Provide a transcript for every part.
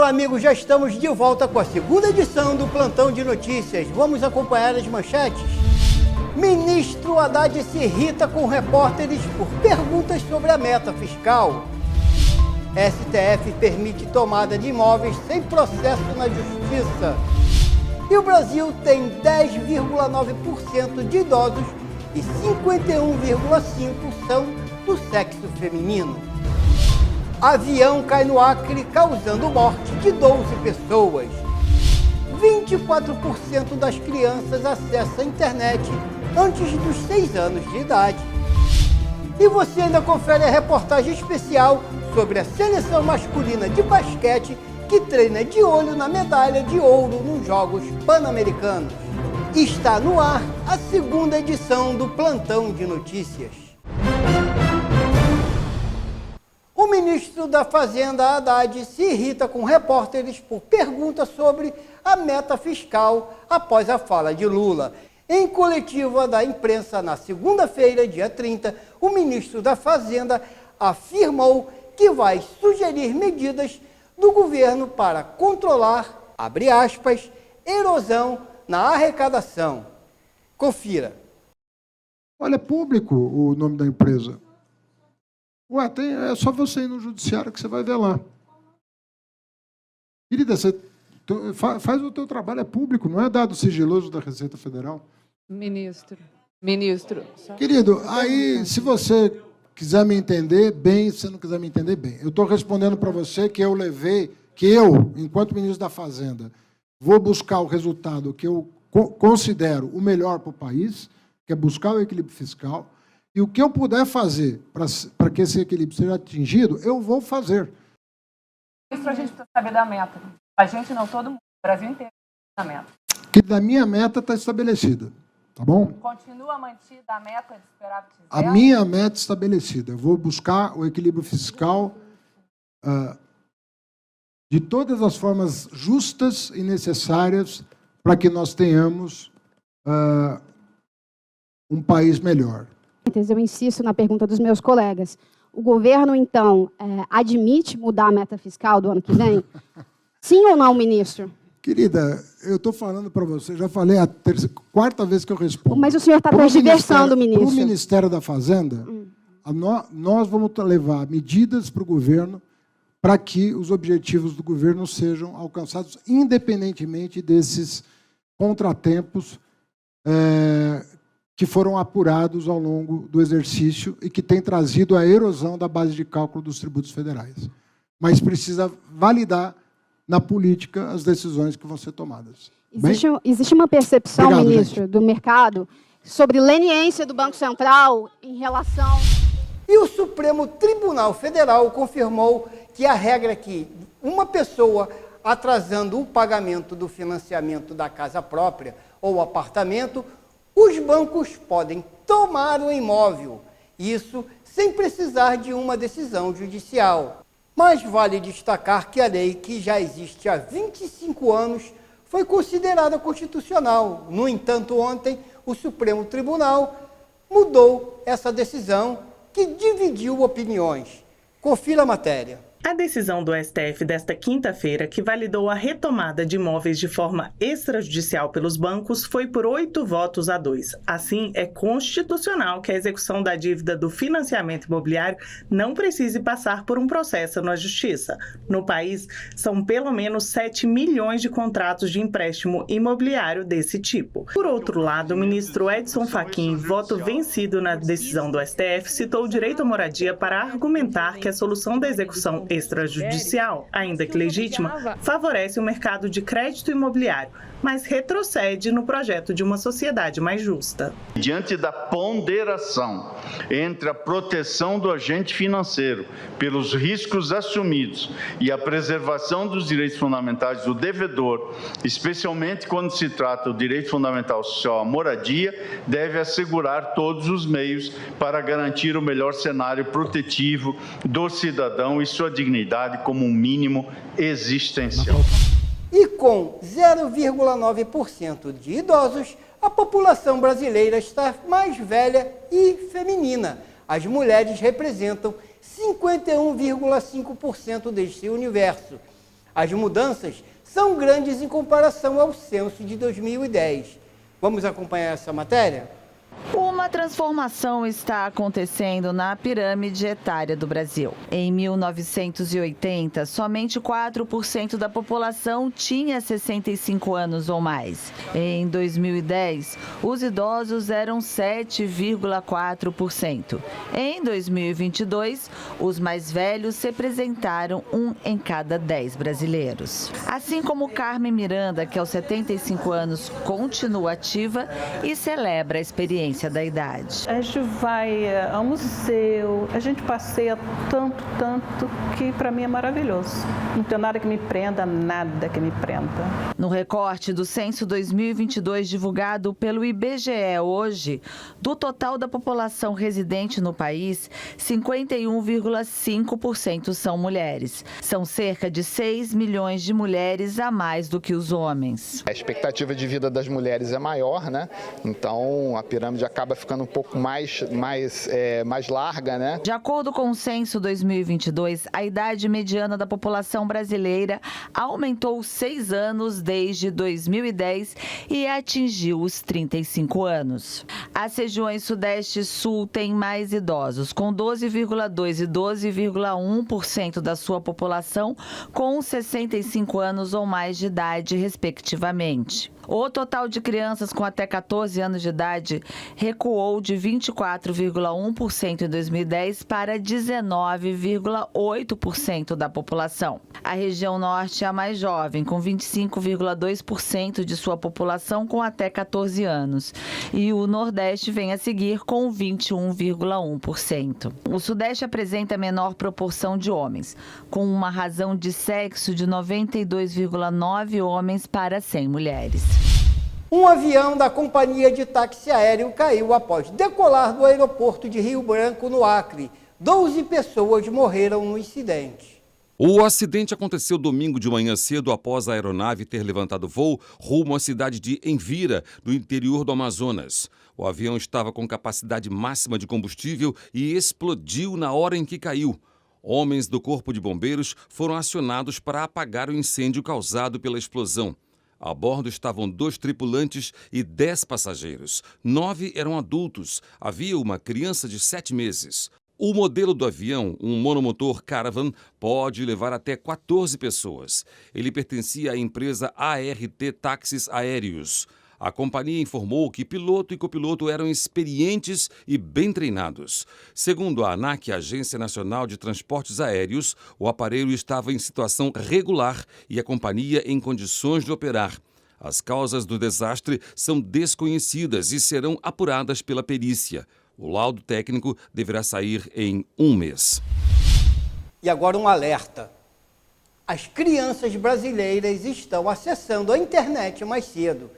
Fala, amigos, já estamos de volta com a segunda edição do Plantão de Notícias. Vamos acompanhar as manchetes? Ministro Haddad se irrita com repórteres por perguntas sobre a meta fiscal. STF permite tomada de imóveis sem processo na Justiça. E o Brasil tem 10,9% de idosos e 51,5% são do sexo feminino. Avião cai no Acre, causando morte de 12 pessoas. 24% das crianças acessam a internet antes dos 6 anos de idade. E você ainda confere a reportagem especial sobre a seleção masculina de basquete que treina de olho na medalha de ouro nos Jogos Pan-Americanos. Está no ar a segunda edição do Plantão de Notícias. O ministro da Fazenda, Haddad, se irrita com repórteres por perguntas sobre a meta fiscal após a fala de Lula. Em coletiva da imprensa na segunda-feira, dia 30, o ministro da Fazenda afirmou que vai sugerir medidas do governo para controlar, abre aspas, erosão na arrecadação. Confira. Olha, é público o nome da empresa. Ué, é só você ir no judiciário que você vai ver lá. Querida, você faz o teu trabalho, é público, não é dado sigiloso da Receita Federal. Ministro. Querido, aí se você quiser me entender bem, se você não quiser me entender bem, eu estou respondendo para você que eu, enquanto ministro da Fazenda, vou buscar o resultado que eu considero o melhor para o país, que é buscar o equilíbrio fiscal. E o que eu puder fazer para que esse equilíbrio seja atingido, eu vou fazer. Isso a gente precisa saber da meta. A gente não, todo mundo, o Brasil inteiro tem a meta. Que da minha meta está estabelecida, tá bom? Continua mantida a meta de superávit zero? A minha meta estabelecida. Eu vou buscar o equilíbrio fiscal de todas as formas justas e necessárias para que nós tenhamos um país melhor. Eu insisto na pergunta dos meus colegas. O governo, então, admite mudar a meta fiscal do ano que vem? Sim ou não, ministro? Querida, eu estou falando para você, já falei a quarta vez que eu respondo. Mas o senhor está transversando, ministro. Para o Ministério da Fazenda, nós vamos levar medidas para o governo para que os objetivos do governo sejam alcançados, independentemente desses contratempos que foram apurados ao longo do exercício e que tem trazido a erosão da base de cálculo dos tributos federais. Mas precisa validar na política as decisões que vão ser tomadas. Existe uma percepção, Obrigado, ministro, gente, do mercado sobre leniência do Banco Central em relação... E o Supremo Tribunal Federal confirmou que a regra é que uma pessoa atrasando o pagamento do financiamento da casa própria ou apartamento, os bancos podem tomar o imóvel, isso sem precisar de uma decisão judicial. Mas vale destacar que a lei, que já existe há 25 anos, foi considerada constitucional. No entanto, ontem, o Supremo Tribunal mudou essa decisão que dividiu opiniões. Confira a matéria. A decisão do STF desta quinta-feira, que validou a retomada de imóveis de forma extrajudicial pelos bancos, foi por 8-2. Assim, é constitucional que a execução da dívida do financiamento imobiliário não precise passar por um processo na Justiça. No país, são pelo menos 7 milhões de contratos de empréstimo imobiliário desse tipo. Por outro lado, o ministro Edson Fachin, voto vencido na decisão do STF, citou o direito à moradia para argumentar que a solução da execução extrajudicial, ainda que legítima, favorece o mercado de crédito imobiliário, mas retrocede no projeto de uma sociedade mais justa. Diante da ponderação entre a proteção do agente financeiro pelos riscos assumidos e a preservação dos direitos fundamentais do devedor, especialmente quando se trata do direito fundamental social à moradia, deve assegurar todos os meios para garantir o melhor cenário protetivo do cidadão e sua dignidade como um mínimo existencial. E com 0,9% de idosos, a população brasileira está mais velha e feminina. As mulheres representam 51,5% deste universo. As mudanças são grandes em comparação ao censo de 2010. Vamos acompanhar essa matéria? Uma transformação está acontecendo na pirâmide etária do Brasil. Em 1980, somente 4% da população tinha 65 anos ou mais. Em 2010, os idosos eram 7,4%. Em 2022, os mais velhos representaram 1 em cada 10 brasileiros. Assim como Carmen Miranda, que aos 75 anos continua ativa e celebra a experiência da idade. A gente vai ao museu, a gente passeia tanto que para mim é maravilhoso. Não tem nada que me prenda, nada que me prenda. No recorte do censo 2022 divulgado pelo IBGE hoje, do total da população residente no país, 51,5% são mulheres. São cerca de 6 milhões de mulheres a mais do que os homens. A expectativa de vida das mulheres é maior, né? Então a pirâmide acaba ficando um pouco mais larga, né? De acordo com o censo 2022, a idade mediana da população brasileira aumentou 6 anos desde 2010 e atingiu os 35 anos. As regiões Sudeste e Sul têm mais idosos, com 12,2% e 12,1% da sua população com 65 anos ou mais de idade, respectivamente. O total de crianças com até 14 anos de idade recuou de 24,1% em 2010 para 19,8% da população. A região Norte é a mais jovem, com 25,2% de sua população com até 14 anos. E o Nordeste vem a seguir com 21,1%. O Sudeste apresenta a menor proporção de homens, com uma razão de sexo de 92,9 homens para 100 mulheres. Um avião da companhia de táxi aéreo caiu após decolar do aeroporto de Rio Branco, no Acre. 12 pessoas morreram no incidente. O acidente aconteceu domingo de manhã cedo após a aeronave ter levantado voo rumo à cidade de Envira, no interior do Amazonas. O avião estava com capacidade máxima de combustível e explodiu na hora em que caiu. Homens do Corpo de Bombeiros foram acionados para apagar o incêndio causado pela explosão. A bordo estavam 2 tripulantes e 10 passageiros. 9 eram adultos. Havia uma criança de 7 meses. O modelo do avião, um monomotor Caravan, pode levar até 14 pessoas. Ele pertencia à empresa ART Táxis Aéreos. A companhia informou que piloto e copiloto eram experientes e bem treinados. Segundo a ANAC, Agência Nacional de Transportes Aéreos, o aparelho estava em situação regular e a companhia em condições de operar. As causas do desastre são desconhecidas e serão apuradas pela perícia. O laudo técnico deverá sair em 1 mês. E agora um alerta. As crianças brasileiras estão acessando a internet mais cedo.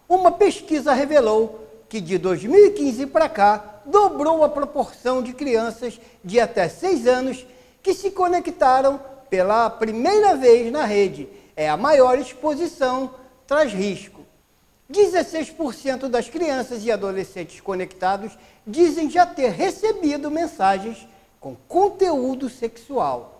Uma pesquisa revelou que de 2015 para cá, dobrou a proporção de crianças de até 6 anos que se conectaram pela primeira vez na rede. É a maior exposição, traz risco. 16% das crianças e adolescentes conectados dizem já ter recebido mensagens com conteúdo sexual.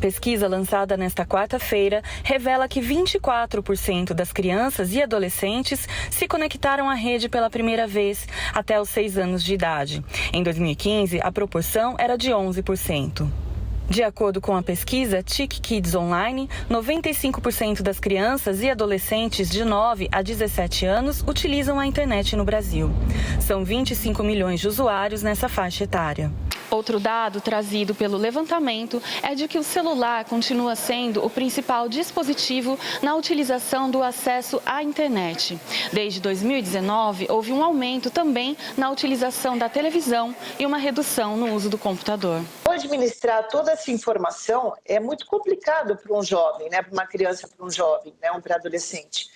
Pesquisa lançada nesta quarta-feira revela que 24% das crianças e adolescentes se conectaram à rede pela primeira vez até os 6 anos de idade. Em 2015, a proporção era de 11%. De acordo com a pesquisa TIC Kids Online, 95% das crianças e adolescentes de 9 a 17 anos utilizam a internet no Brasil. São 25 milhões de usuários nessa faixa etária. Outro dado trazido pelo levantamento é de que o celular continua sendo o principal dispositivo na utilização do acesso à internet. Desde 2019, houve um aumento também na utilização da televisão e uma redução no uso do computador. Administrar toda essa informação é muito complicado para um jovem, né? Para uma criança, para um jovem, né? Um pré-adolescente.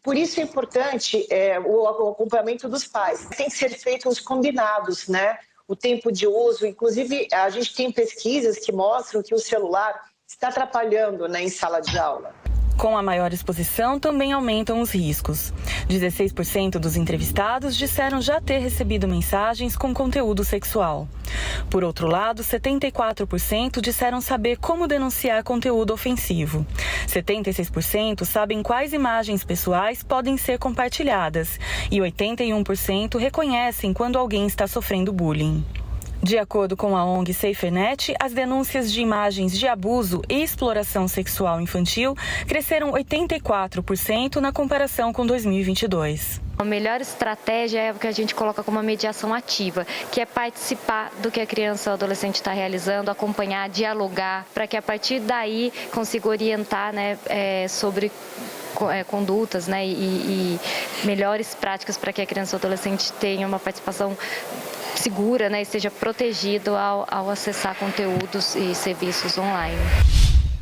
Por isso é importante o acompanhamento dos pais. Tem que ser feitos os combinados, né? O tempo de uso, inclusive a gente tem pesquisas que mostram que o celular está atrapalhando, né, em sala de aula. Com a maior exposição, também aumentam os riscos. 16% dos entrevistados disseram já ter recebido mensagens com conteúdo sexual. Por outro lado, 74% disseram saber como denunciar conteúdo ofensivo. 76% sabem quais imagens pessoais podem ser compartilhadas e 81% reconhecem quando alguém está sofrendo bullying. De acordo com a ONG SaferNet, as denúncias de imagens de abuso e exploração sexual infantil cresceram 84% na comparação com 2022. A melhor estratégia é o que a gente coloca como uma mediação ativa, que é participar do que a criança ou adolescente está realizando, acompanhar, dialogar, para que a partir daí consiga orientar, né, sobre condutas, né, e melhores práticas para que a criança ou adolescente tenha uma participação segura, né, e seja protegido ao acessar conteúdos e serviços online.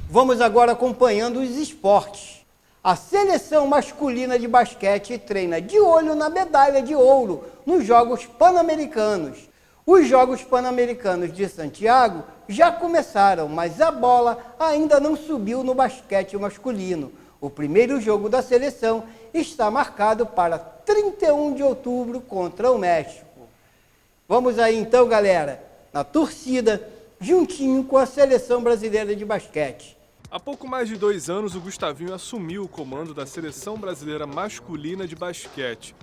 Vamos agora acompanhando os esportes. A seleção masculina de basquete treina de olho na medalha de ouro nos Jogos Pan-Americanos. Os Jogos Pan-Americanos de Santiago já começaram, mas a bola ainda não subiu no basquete masculino. O primeiro jogo da seleção está marcado para 31 de outubro contra o México. Vamos aí então, galera, na torcida, juntinho com a seleção brasileira de basquete. Há pouco mais de 2 anos, o Gustavinho assumiu o comando da seleção brasileira masculina de basquete.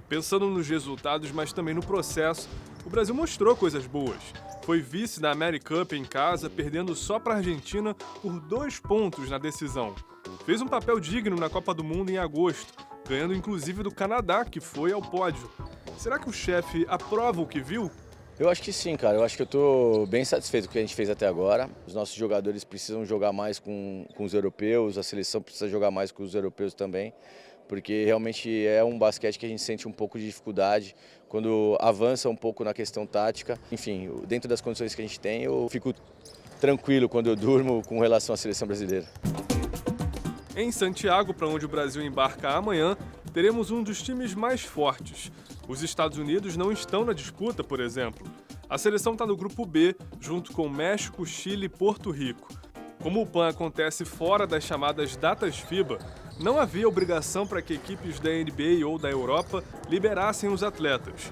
Pensando nos resultados, mas também no processo, o Brasil mostrou coisas boas. Foi vice da American Cup em casa, perdendo só para a Argentina por 2 pontos na decisão. Fez um papel digno na Copa do Mundo em agosto, ganhando inclusive do Canadá, que foi ao pódio. Será que o chefe aprova o que viu? Eu acho que sim, cara. Eu acho que eu estou bem satisfeito com o que a gente fez até agora. Os nossos jogadores precisam jogar mais com os europeus, a seleção precisa jogar mais com os europeus também, porque realmente é um basquete que a gente sente um pouco de dificuldade quando avança um pouco na questão tática. Enfim, dentro das condições que a gente tem, eu fico tranquilo quando eu durmo com relação à seleção brasileira. Em Santiago, para onde o Brasil embarca amanhã, teremos um dos times mais fortes. Os Estados Unidos não estão na disputa, por exemplo. A seleção está no grupo B, junto com México, Chile e Porto Rico. Como o PAN acontece fora das chamadas datas FIBA, não havia obrigação para que equipes da NBA ou da Europa liberassem os atletas.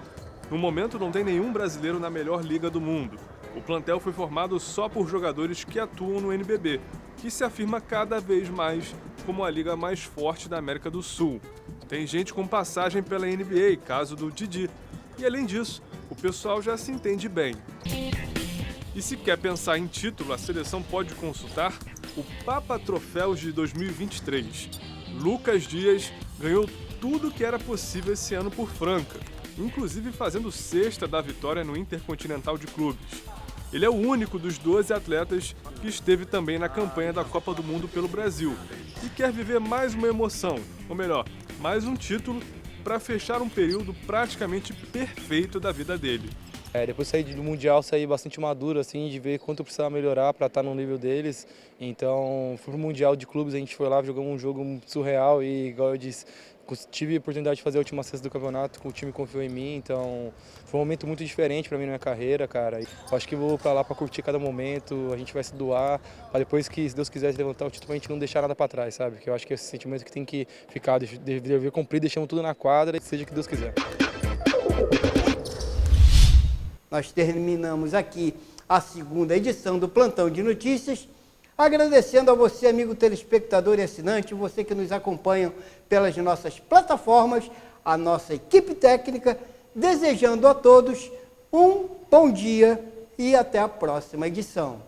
No momento, não tem nenhum brasileiro na melhor liga do mundo. O plantel foi formado só por jogadores que atuam no NBB, que se afirma cada vez mais como a liga mais forte da América do Sul. Tem gente com passagem pela NBA, caso do Didi. E além disso, o pessoal já se entende bem. E se quer pensar em título, a seleção pode consultar o Papa Troféus de 2023. Lucas Dias ganhou tudo que era possível esse ano por Franca, inclusive fazendo sexta da vitória no Intercontinental de Clubes. Ele é o único dos 12 atletas que esteve também na campanha da Copa do Mundo pelo Brasil e quer viver mais uma emoção, ou melhor, mais um título para fechar um período praticamente perfeito da vida dele. Depois de sair do Mundial, saí bastante maduro, assim, de ver quanto eu precisava melhorar para estar no nível deles. Então, fui pro Mundial de Clubes, a gente foi lá, jogamos um jogo surreal e, igual eu disse, tive a oportunidade de fazer a última sexta do campeonato, o time confiou em mim, então foi um momento muito diferente para mim na minha carreira, cara. Eu acho que vou para lá para curtir cada momento, a gente vai se doar, para depois que, se Deus quiser, levantar o título, pra gente não deixar nada para trás, sabe? Que eu acho que é esse sentimento que tem que ficar, dever cumprir, deixamos tudo na quadra, seja o que Deus quiser. Nós terminamos aqui a segunda edição do Plantão de Notícias, agradecendo a você, amigo telespectador e assinante, você que nos acompanha pelas nossas plataformas, a nossa equipe técnica, desejando a todos um bom dia e até a próxima edição.